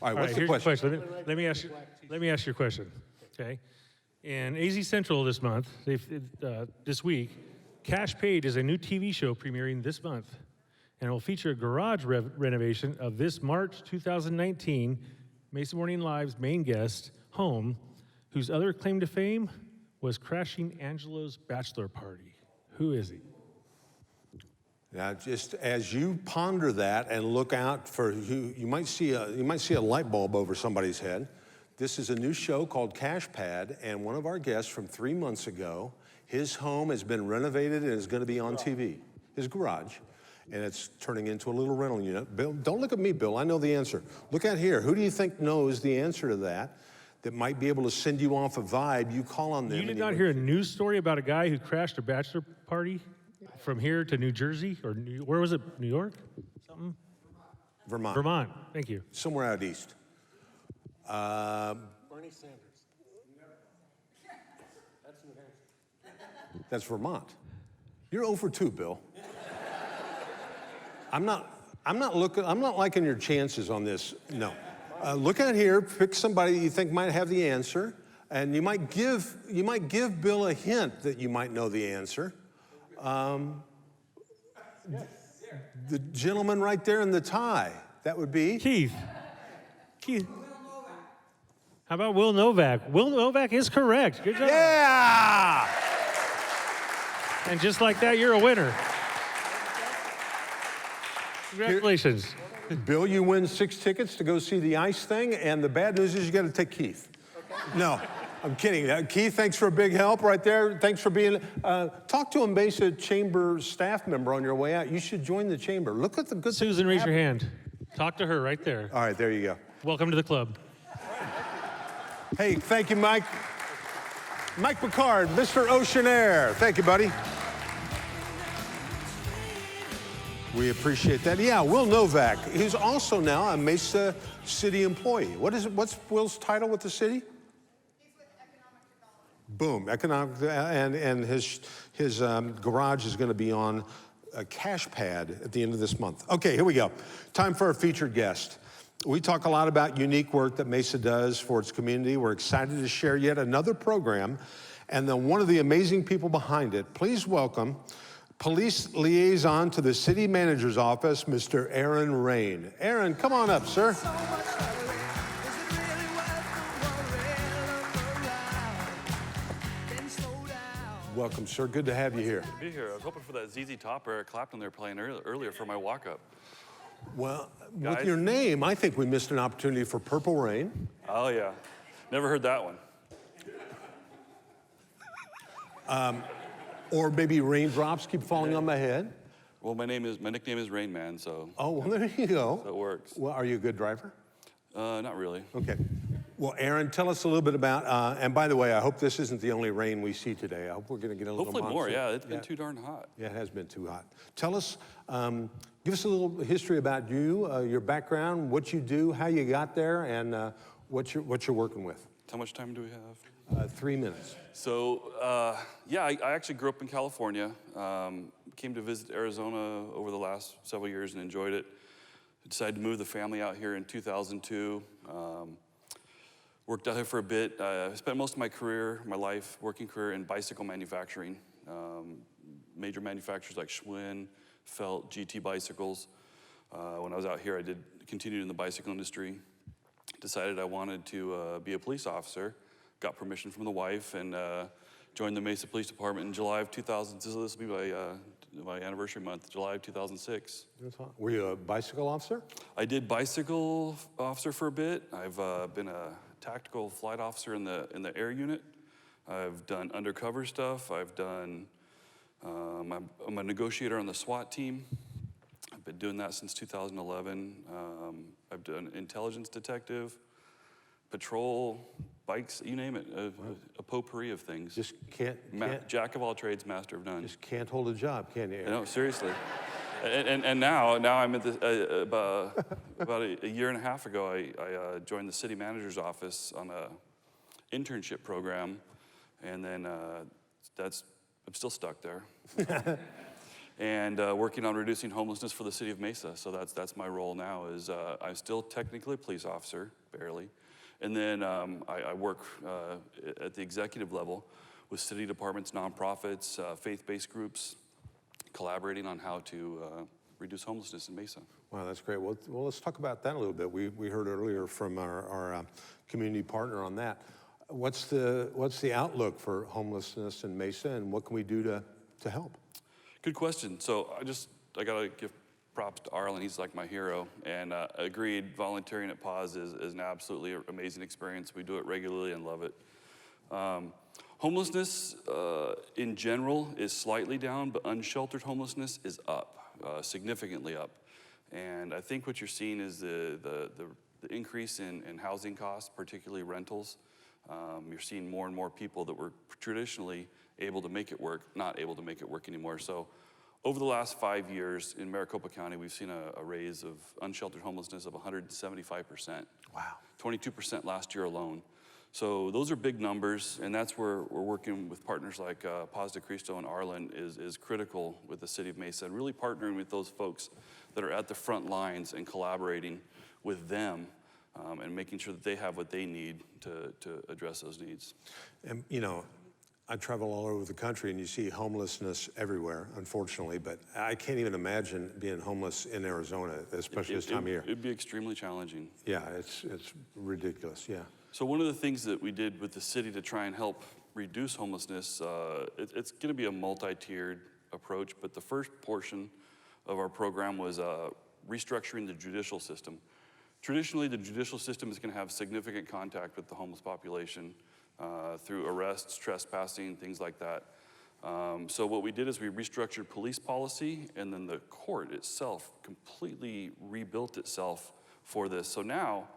right, what's the here's question? Your question. Let me ask you a question. Okay. In AZ Central this month, this week, Cash Paid is a new TV show premiering this month, and it will feature a garage renovation of this March 2019 Mesa Morning Live's main guest home, whose other claim to fame was crashing Angelo's bachelor party. Who is he? Now, just as you ponder that and look out for you might see a light bulb over somebody's head. This is a new show called Cash Pad, and one of our guests from 3 months ago, his home has been renovated and is going to be on TV. His garage, and it's turning into a little rental unit. Bill, don't look at me, Bill. I know the answer. Look out here. Who do you think knows the answer to that might be able to send you off a vibe? You call on them. You did not hear a news story about a guy who crashed a bachelor party from here to New Jersey, or where was it? New York? Something? Vermont. Vermont. Thank you. Somewhere out east. Bernie Sanders. That's New Hampshire. That's Vermont. You're 0 for 2, Bill. I'm not liking your chances on this. No. Look out here, pick somebody you think might have the answer, and you might give Bill a hint that you might know the answer. The gentleman right there in the tie, that would be? Keith. How about Will Novak? Will Novak is correct. Good job. Yeah! And just like that, you're a winner. Congratulations. Bill, you win 6 tickets to go see the ice thing, and the bad news is you got to take Keith. Okay. No, I'm kidding. Keith, thanks for a big help right there. Thanks for being. Talk to a Mesa Chamber staff member on your way out. You should join the chamber. Look at the good. Susan, raise your hand. Talk to her right there. All right, there you go. Welcome to the club. Hey, thank you, Mike. Mike Picard, Mr. Ocean Air. Thank you, buddy. We appreciate that. Yeah, Will Novak. He's also now a Mesa City employee. What's Will's title with the city? He's with Economic Development. Boom, and his garage is going to be on a cash pad at the end of this month. Okay, here we go. Time for our featured guest. We talk a lot about unique work that Mesa does for its community. We're excited to share yet another program, and then one of the amazing people behind it. Please welcome Police Liaison to the City Manager's Office, Mr. Aaron Rain. Aaron, come on up, sir. Welcome, sir. Good to have you here. Good to be here. I was hoping for that ZZ Top or Eric Clapton they were playing earlier for my walk-up. Well, Guys. with your name, I think we missed an opportunity for Purple Rain. Oh, yeah. Never heard that one. Or maybe raindrops keep falling on my head. Well, my nickname is Rain Man, so Oh, well, there you go. it works. Well, are you a good driver? Not really. Okay. Well, Aaron, tell us a little bit about, and by the way, I hope this isn't the only rain we see today. I hope we're going to get a little Hopefully more, monsoon. yeah. It's been too darn hot. Yeah, it has been too hot. Tell us, give us a little history about you, your background, what you do, how you got there, and what you're working with. How much time do we have? 3 minutes. So, yeah, I actually grew up in California. Came to visit Arizona over the last several years and enjoyed it. Decided to move the family out here in 2002. Worked out here for a bit. I spent most of my working career in bicycle manufacturing. Major manufacturers like Schwinn, Felt, GT bicycles. When I was out here, continued in the bicycle industry. Decided I wanted to be a police officer. Got permission from the wife and joined the Mesa Police Department in July of 2000. So this will be my anniversary month, July of 2006. Were you a bicycle officer? I did bicycle officer for a bit. I've been a tactical flight officer in the air unit. I've done undercover stuff. I've done, I'm a negotiator on the SWAT team. I've been doing that since 2011. I've done intelligence detective, patrol, bikes, you name it, a potpourri of things. Just can't Jack of all trades, master of none. just can't hold a job, can you? No, seriously. And now I'm at the, about a year and a half ago, I joined the city manager's office on a internship program, and then I'm still stuck there. And working on reducing homelessness for the city of Mesa. So that's my role now. Is I'm still technically a police officer, barely, and then I work at the executive level with city departments, nonprofits, faith-based groups, collaborating on how to reduce homelessness in Mesa. Wow, that's great. Well, let's talk about that a little bit. We heard earlier from our community partner on that. What's the outlook for homelessness in Mesa, and what can we do to help? Good question. So I gotta give props to Arlen. He's like my hero, and agreed. Volunteering at Pause is an absolutely amazing experience. We do it regularly and love it. Homelessness in general is slightly down, but unsheltered homelessness is up. significantly up. And I think what you're seeing is the increase in housing costs, particularly rentals. You're seeing more and more people that were traditionally able to make it work, not able to make it work anymore. So over the last 5 years in Maricopa County, we've seen a raise of unsheltered homelessness of 175%. Wow. 22% last year alone. So those are big numbers, and that's where we're working with partners like Paz de Cristo and Arlen is critical with the city of Mesa, and really partnering with those folks that are at the front lines and collaborating with them and making sure that they have what they need to address those needs. And you know, I travel all over the country and you see homelessness everywhere, unfortunately, but I can't even imagine being homeless in Arizona, especially this time of year. It'd be extremely challenging. Yeah, it's ridiculous, yeah. So one of the things that we did with the city to try and help reduce homelessness, it's gonna be a multi-tiered approach, but the first portion of our program was restructuring the judicial system. Traditionally, the judicial system is gonna have significant contact with the homeless population through arrests, trespassing, things like that. So what we did is we restructured police policy, and then the court itself completely rebuilt itself for this. So now,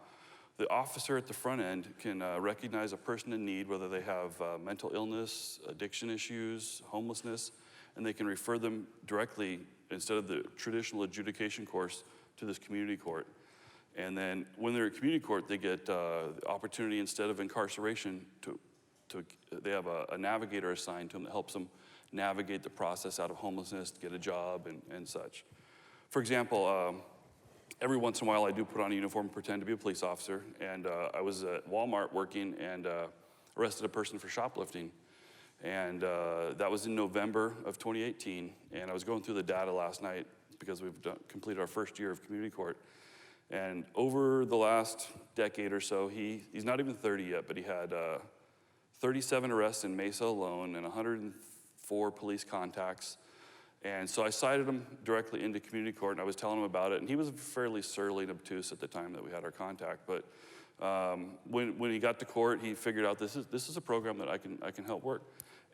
the officer at the front end can recognize a person in need, whether they have mental illness, addiction issues, homelessness, and they can refer them directly, instead of the traditional adjudication course, to this community court. And then when they're at community court, they get the opportunity, instead of incarceration, they have a navigator assigned to them that helps them navigate the process out of homelessness, to get a job and such. For example, every once in a while I do put on a uniform and pretend to be a police officer, and I was at Walmart working and arrested a person for shoplifting. And that was in November of 2018, and I was going through the data last night because we've completed our first year of community court. And over the last decade or so, he's not even 30 yet, but he had 37 arrests in Mesa alone and 104 police contacts. And so I cited him directly into community court, and I was telling him about it, and he was fairly surly and obtuse at the time that we had our contact. But when he got to court, he figured out this is a program that I can help work.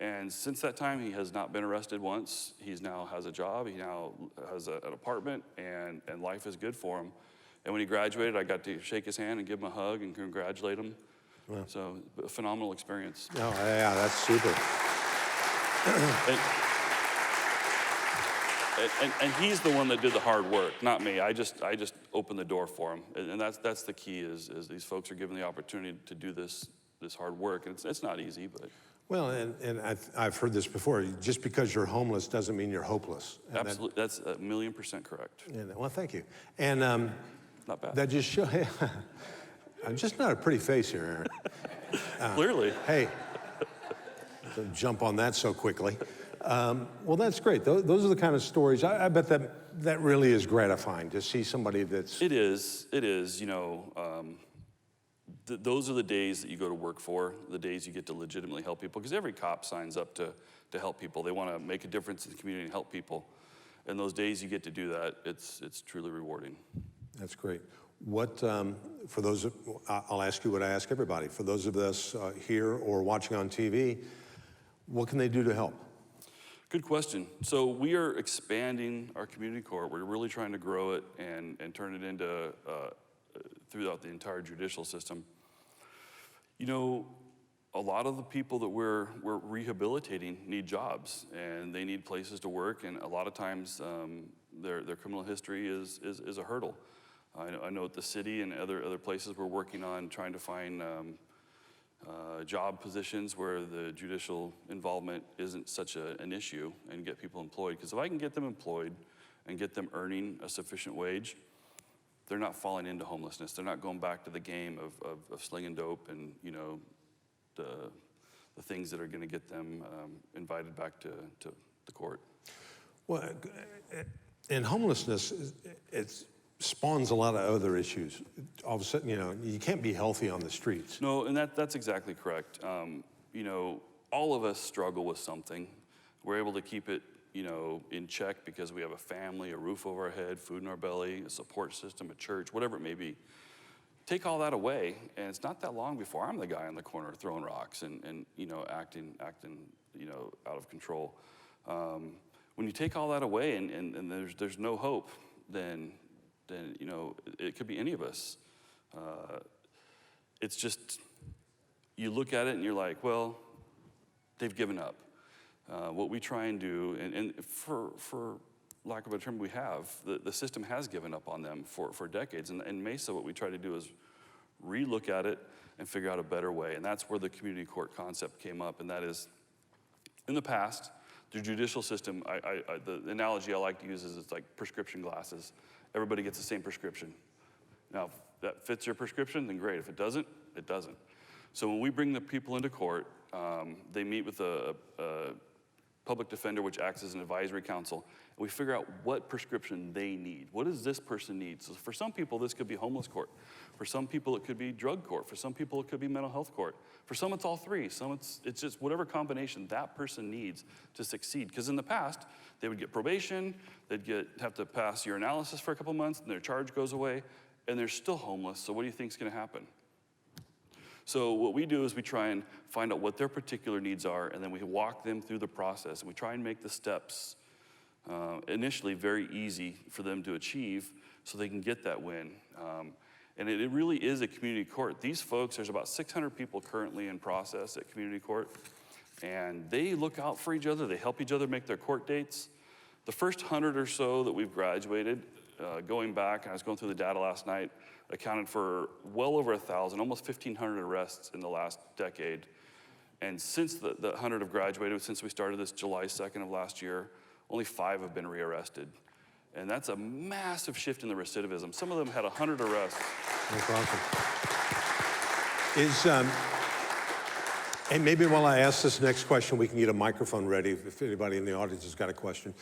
And since that time, he has not been arrested once. He now has a job. He now has an apartment, and life is good for him. And when he graduated, I got to shake his hand and give him a hug and congratulate him. Wow. So a phenomenal experience. Oh, yeah, that's super. And he's the one that did the hard work, not me. I just opened the door for him, and that's the key. Is these folks are given the opportunity to do this hard work, and it's not easy, but. Well, and I've heard this before. Just because you're homeless doesn't mean you're hopeless. And absolutely, that's 1,000,000% correct. Well, thank you. And not bad. That just shows. I'm just not a pretty face here, Aaron. Clearly. Hey, don't jump on that so quickly. Well, that's great. Those are the kind of stories. I bet that really is gratifying to see somebody that's. It is. You know, those are the days that you go to work for, the days you get to legitimately help people, because every cop signs up to help people. They want to make a difference in the community and help people. And those days you get to do that, it's truly rewarding. That's great. What, for those, I'll ask you what I ask everybody. For those of us here or watching on TV, what can they do to help? Good question. So we are expanding our community court. We're really trying to grow it and turn it into throughout the entire judicial system. You know, a lot of the people that we're rehabilitating need jobs, and they need places to work, and a lot of times their criminal history is a hurdle. I know at the city and other places we're working on trying to find job positions where the judicial involvement isn't such an issue, and get people employed. Because if I can get them employed and get them earning a sufficient wage, they're not falling into homelessness. They're not going back to the game of slinging dope and, you know, the things that are going to get them invited back to the court. Well, and homelessness, it spawns a lot of other issues. All of a sudden, you know, you can't be healthy on the streets. No, and that's exactly correct. You know, all of us struggle with something. We're able to keep it, you know, in check because we have a family, a roof over our head, food in our belly, a support system, a church, whatever it may be. Take all that away, and it's not that long before I'm the guy in the corner throwing rocks and you know, acting, you know, out of control. when you take all that away and there's no hope, then you know, it could be any of us. It's just, you look at it and you're like, well, they've given up. What we try and do, and for lack of a term, we have, the system has given up on them for decades. And in Mesa, what we try to do is re-look at it and figure out a better way. And that's where the community court concept came up, and that is, in the past, the judicial system, the analogy I like to use is it's like prescription glasses. Everybody gets the same prescription. Now, if that fits your prescription, then great. If it doesn't, it doesn't. So when we bring the people into court, they meet with a public defender, which acts as an advisory council, and we figure out what prescription they need. What does this person need? So for some people, this could be homeless court. For some people, it could be drug court. For some people, it could be mental health court. For some, it's all three. Some, it's just whatever combination that person needs to succeed. Because in the past, they would get probation, they'd have to pass your analysis for a couple months, and their charge goes away, and they're still homeless. So what do you think is going to happen? So what we do is we try and find out what their particular needs are, and then we walk them through the process, and we try and make the steps initially very easy for them to achieve so they can get that win. And it really is a community court. These folks, there's about 600 people currently in process at community court, and they look out for each other. They help each other make their court dates. The first 100 or so that we've graduated, going back, and I was going through the data last night, accounted for well over 1,000, almost 1,500 arrests in the last decade. And since the 100 have graduated, since we started this July 2nd of last year, only 5 have been rearrested. And that's a massive shift in the recidivism. Some of them had 100 arrests. That's awesome. And maybe while I ask this next question, we can get a microphone ready if anybody in the audience has got a question.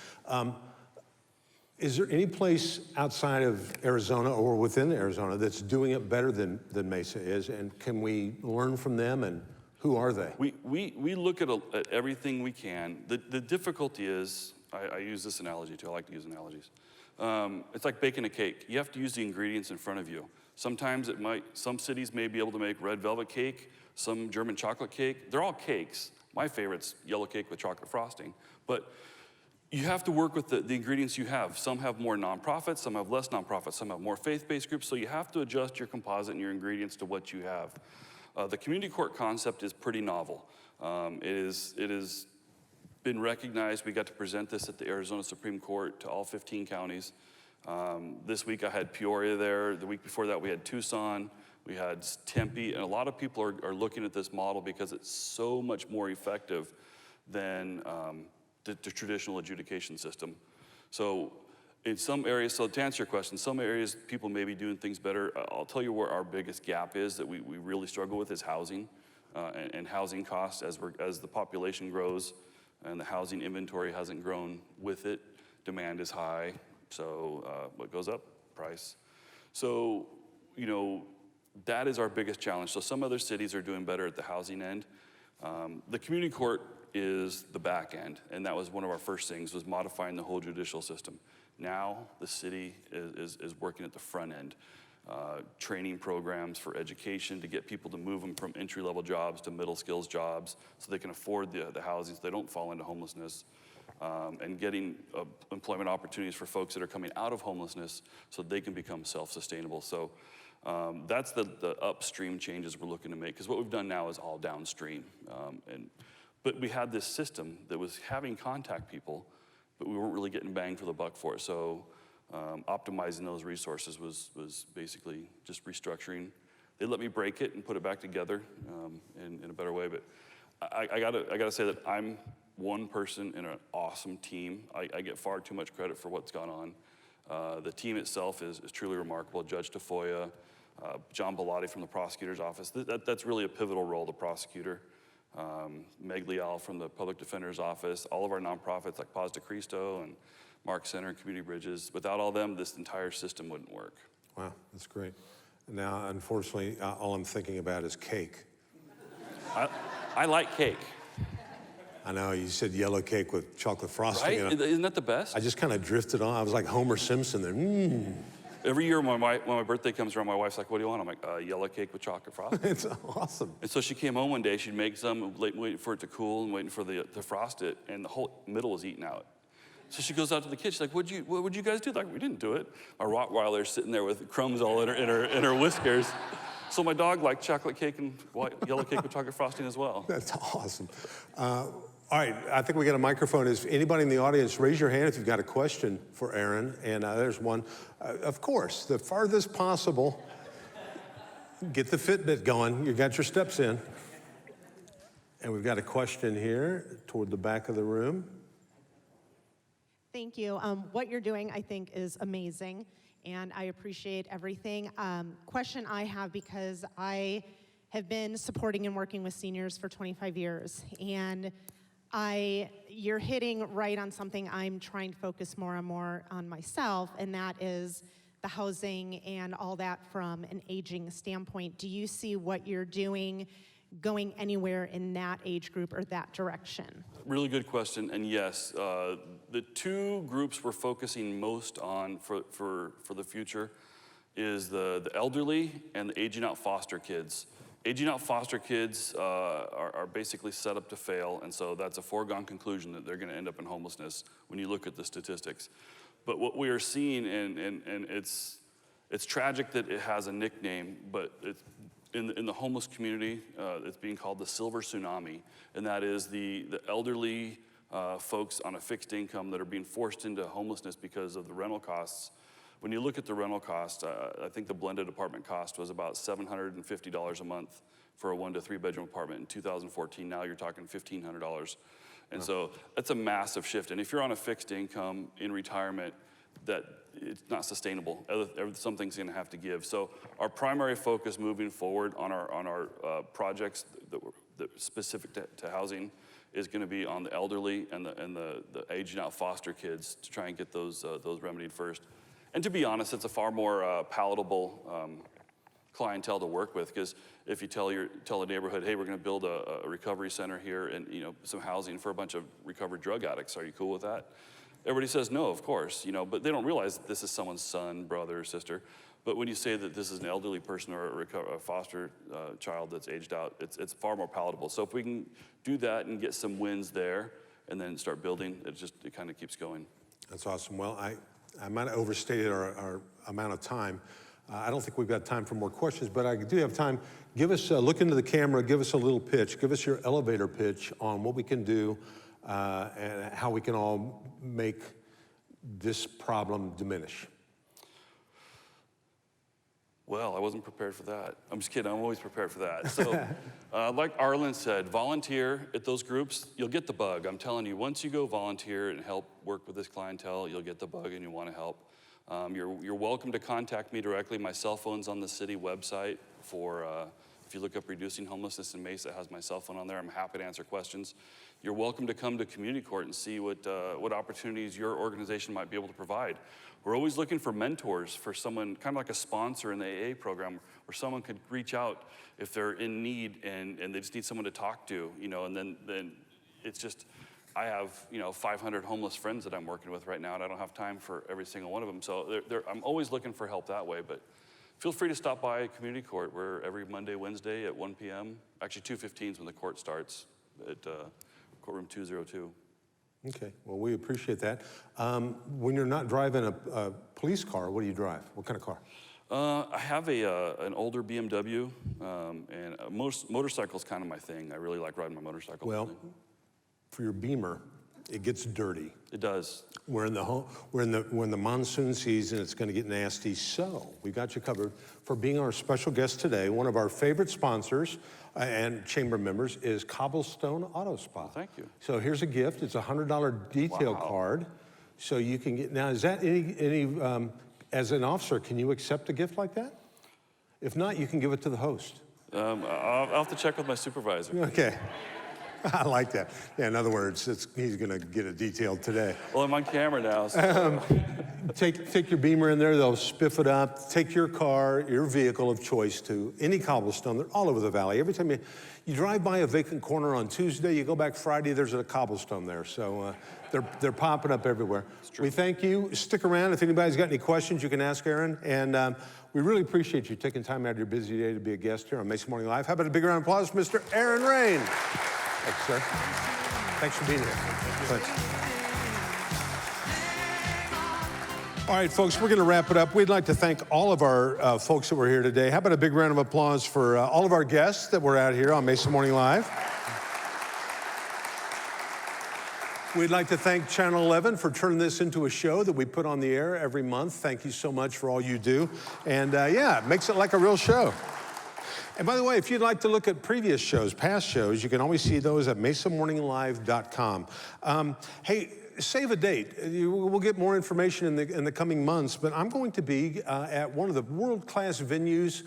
Is there any place outside of Arizona or within Arizona that's doing it better than Mesa is? And can we learn from them, and who are they? We look at everything we can. The difficulty is, I use this analogy too, I like to use analogies. It's like baking a cake. You have to use the ingredients in front of you. Sometimes some cities may be able to make red velvet cake, some German chocolate cake. They're all cakes. My favorite's yellow cake with chocolate frosting. But you have to work with the ingredients you have. Some have more nonprofits, some have less nonprofits, some have more faith-based groups, so you have to adjust your composite and your ingredients to what you have. The community court concept is pretty novel. It has been recognized. We got to present this at the Arizona Supreme Court to all 15 counties. This week I had Peoria there. The week before that we had Tucson, we had Tempe, and a lot of people are looking at this model because it's so much more effective than the traditional adjudication system. So in some areas, so to answer your question, some areas people may be doing things better. I'll tell you where our biggest gap is that we really struggle with is housing and housing costs as the population grows and the housing inventory hasn't grown with it. Demand is high, so what goes up? Price. So, you know, that is our biggest challenge. So some other cities are doing better at the housing end. The community court is the back end, and that was one of our first things, was modifying the whole judicial system. Now the city is working at the front end, training programs for education to get people to move them from entry-level jobs to middle skills jobs so they can afford the housing so they don't fall into homelessness, and getting employment opportunities for folks that are coming out of homelessness so they can become self-sustainable. So that's the upstream changes we're looking to make, because what we've done now is all downstream. But we had this system that was having contact people, but we weren't really getting bang for the buck for it. So optimizing those resources was basically just restructuring. They let me break it and put it back together in a better way. But I gotta say that I'm one person in an awesome team. I get far too much credit for what's gone on. The team itself is truly remarkable. Judge Tafoya, John Bellotti from the prosecutor's office. That's really a pivotal role, the prosecutor. Meg Leal from the public defender's office, all of our nonprofits like Paz de Cristo and Mark Center and Community Bridges. Without all them, this entire system wouldn't work. Wow, that's great. Now, unfortunately, all I'm thinking about is cake. I like cake. I know, you said yellow cake with chocolate frosting. Right? Isn't that the best? I just kind of drifted on. I was like Homer Simpson there. Every year when my birthday comes around, my wife's like, what do you want? I'm like, yellow cake with chocolate frosting. It's awesome. And so she came home one day, she'd make some, waiting for it to cool and waiting for to frost it, and the whole middle was eaten out. So she goes out to the kitchen, she's like, what would you guys do? Like, we didn't do it. My Rottweiler's sitting there with crumbs all in her whiskers. So my dog liked chocolate cake and yellow cake with chocolate frosting as well. That's awesome. All right, I think we got a microphone. Is anybody in the audience, raise your hand if you've got a question for Aaron. And there's one. Of course, the farthest possible. Get the Fitbit going. You got your steps in. And we've got a question here toward the back of the room. Thank you. What you're doing, I think, is amazing, and I appreciate everything. Question I have, because I have been supporting and working with seniors for 25 years, and you're hitting right on something I'm trying to focus more and more on myself, and that is the housing and all that from an aging standpoint. Do you see what you're doing going anywhere in that age group or that direction? Really good question, and yes, the two groups we're focusing most on for the future is the elderly and the aging out foster kids. Aging out foster kids are basically set up to fail, and so that's a foregone conclusion that they're going to end up in homelessness when you look at the statistics. But what we are seeing, and it's tragic that it has a nickname, but it's in the homeless community, it's being called the silver tsunami, and that is the elderly folks on a fixed income that are being forced into homelessness because of the rental costs. When you look at the rental cost, I think the blended apartment cost was about $750 a month for a 1 to 3 bedroom apartment in 2014. Now you're talking $1,500. And so that's a massive shift. And if you're on a fixed income in retirement, that it's not sustainable. Something's going to have to give. So our primary focus moving forward on our projects that specific to housing is going to be on the elderly and the aging out foster kids to try and get those remedied first. And to be honest, it's a far more palatable clientele to work with, because if you tell a neighborhood, hey, we're going to build a recovery center here and some housing for a bunch of recovered drug addicts, are you cool with that? Everybody says no, of course, but they don't realize that this is someone's son, brother, or sister. But when you say that this is an elderly person or a foster child that's aged out, it's far more palatable. So if we can do that and get some wins there and then start building, it kind of keeps going. That's awesome. Well, I might have overstated our amount of time. I don't think we've got time for more questions, but I do have time. Give us, look into the camera, give us a little pitch. Give us your elevator pitch on what we can do and how we can all make this problem diminish. Well, I wasn't prepared for that. I'm just kidding, I'm always prepared for that. So, like Arlen said, volunteer at those groups, you'll get the bug. I'm telling you, once you go volunteer and help work with this clientele, you'll get the bug and you want to help. You're welcome to contact me directly. My cell phone's on the city website for, if you look up Reducing Homelessness in Mesa, it has my cell phone on there. I'm happy to answer questions. You're welcome to come to community court and see what opportunities your organization might be able to provide. We're always looking for mentors, for someone, kind of like a sponsor in the AA program, where someone could reach out if they're in need and they just need someone to talk to, and then it's just, I have 500 homeless friends that I'm working with right now, and I don't have time for every single one of them. So I'm always looking for help that way, but feel free to stop by community court. We're every Monday, Wednesday at 1 p.m. Actually 2:15 is when the court starts at courtroom 202. Okay, well, we appreciate that. When you're not driving a police car, what do you drive? What kind of car? I have an older BMW, and motorcycle's kind of my thing. I really like riding my motorcycle. Well, for your Beamer, it gets dirty. It does. We're in the monsoon season. It's going to get nasty. So we got you covered for being our special guest today. One of our favorite sponsors and chamber members is Cobblestone Auto Spa. Well, thank you. So here's a gift. It's a $100 detail card. So you can get, now is that any as an officer, can you accept a gift like that? If not, you can give it to the host. I'll have to check with my supervisor. Okay. I like that. Yeah, in other words, he's going to get a detail today. Well, I'm on camera now. So. Take your Beamer in there. They'll spiff it up. Take your car, your vehicle of choice to any Cobblestone. They're all over the valley. Every time you drive by a vacant corner on Tuesday, you go back Friday, there's a Cobblestone there. So they're popping up everywhere. We thank you. Stick around. If anybody's got any questions, you can ask Aaron. And we really appreciate you taking time out of your busy day to be a guest here on Mesa Morning Live. How about a big round of applause for Mr. Aaron Rain? Thanks, sir. Thanks for being here. Thanks. All right, folks, we're going to wrap it up. We'd like to thank all of our folks that were here today. How about a big round of applause for all of our guests that were out here on Mesa Morning Live? We'd like to thank Channel 11 for turning this into a show that we put on the air every month. Thank you so much for all you do. And yeah, it makes it like a real show. And by the way, if you'd like to look at previous shows, past shows, you can always see those at mesamorninglive.com. Hey, save a date. We'll get more information in the coming months, but I'm going to be at one of the world-class venues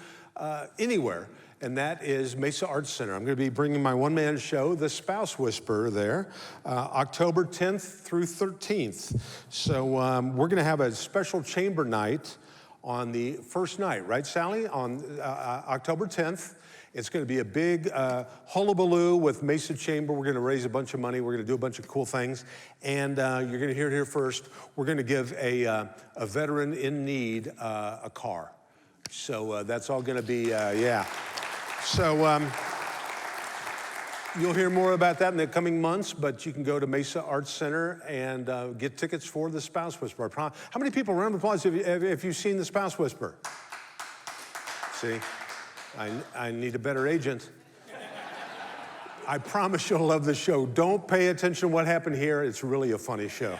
anywhere, and that is Mesa Arts Center. I'm going to be bringing my one-man show, The Spouse Whisperer, there, October 10th through 13th. So we're going to have a special chamber night on the first night, right, Sally? On October 10th. It's going to be a big hullabaloo with Mesa Chamber. We're going to raise a bunch of money. We're going to do a bunch of cool things. And you're going to hear it here first. We're going to give a veteran in need a car. So that's all going to be, yeah. So you'll hear more about that in the coming months, but you can go to Mesa Arts Center and get tickets for The Spouse Whisperer. How many people, round of applause, if you've seen The Spouse Whisperer? See? I need a better agent. I promise you'll love the show. Don't pay attention to what happened here. It's really a funny show.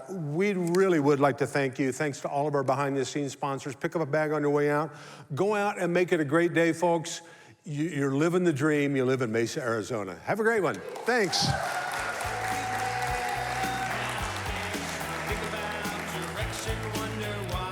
We really would like to thank you. Thanks to all of our behind-the-scenes sponsors. Pick up a bag on your way out. Go out and make it a great day, folks. You're living the dream. You live in Mesa, Arizona. Have a great one. Thanks. Think about direction, wonder why.